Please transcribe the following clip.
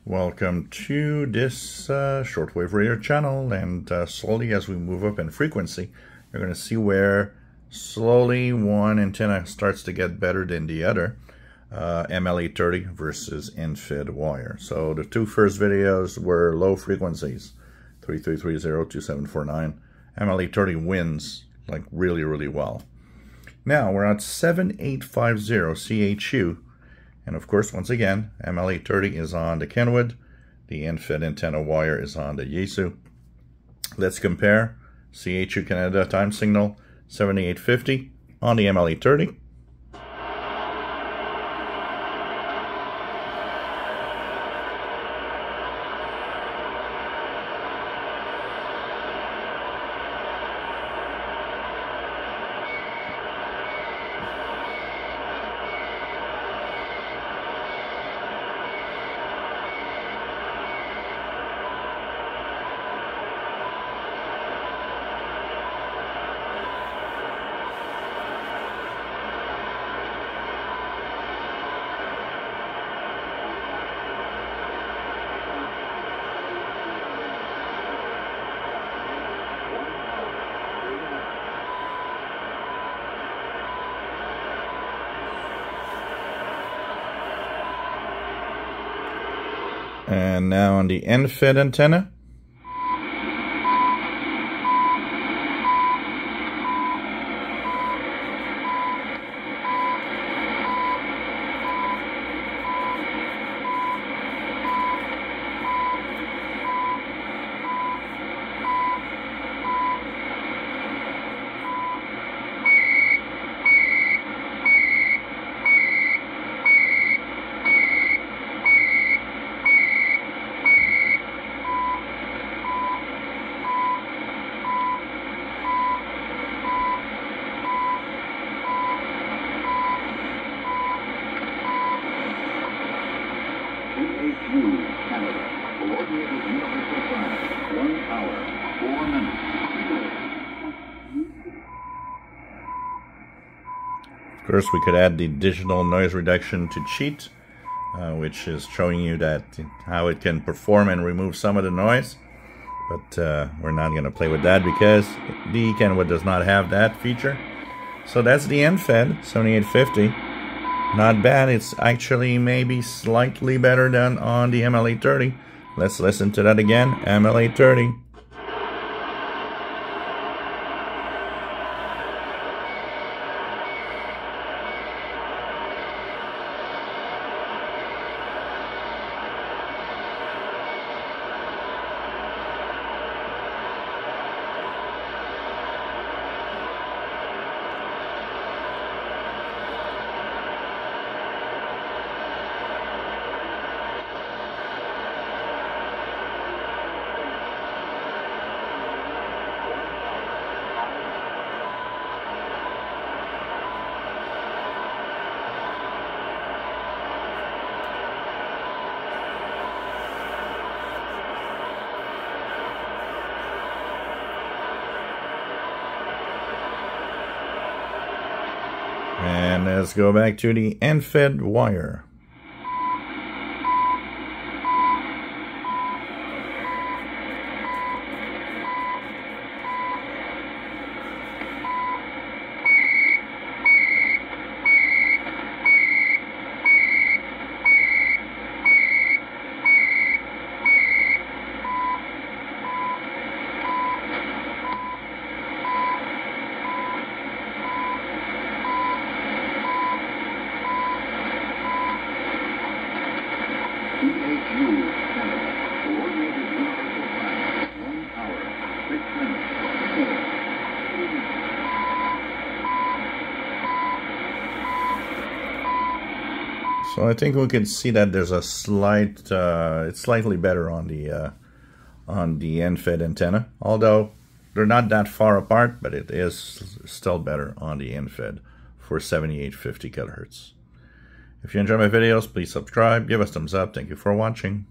Welcome to this shortwave radio channel, and slowly as we move up in frequency, you're going to see where slowly one antenna starts to get better than the other. MLA 30 versus end-fed wire. So the two first videos were low frequencies, 3330, 2749. MLA 30 wins like really well. Now we're at 7850 CHU. And of course, once again, MLA 30 is on the Kenwood. The end-fed antenna wire is on the CHU. Let's compare. CHU Canada time signal 7850 on the MLA 30. And now on the end-fed antenna. Canada, coordinated universal time, 1 hour, 4 minutes. Of course, we could add the digital noise reduction to cheat, which is showing you that how it can perform and remove some of the noise. But we're not going to play with that because the Kenwood does not have that feature. So that's the end-fed 7850. Not bad. It's actually maybe slightly better than on the MLA 30. Let's listen to that again. MLA 30. And let's go back to the end-fed wire. CHU Canada, coordinated universal time, 1 hour, 6 minutes. So I think we can see that there's a slight, it's slightly better on the end-fed antenna. Although they're not that far apart, but it is still better on the end-fed for 7850 kHz. If you enjoy my videos, please subscribe, give us a thumbs up. Thank you for watching.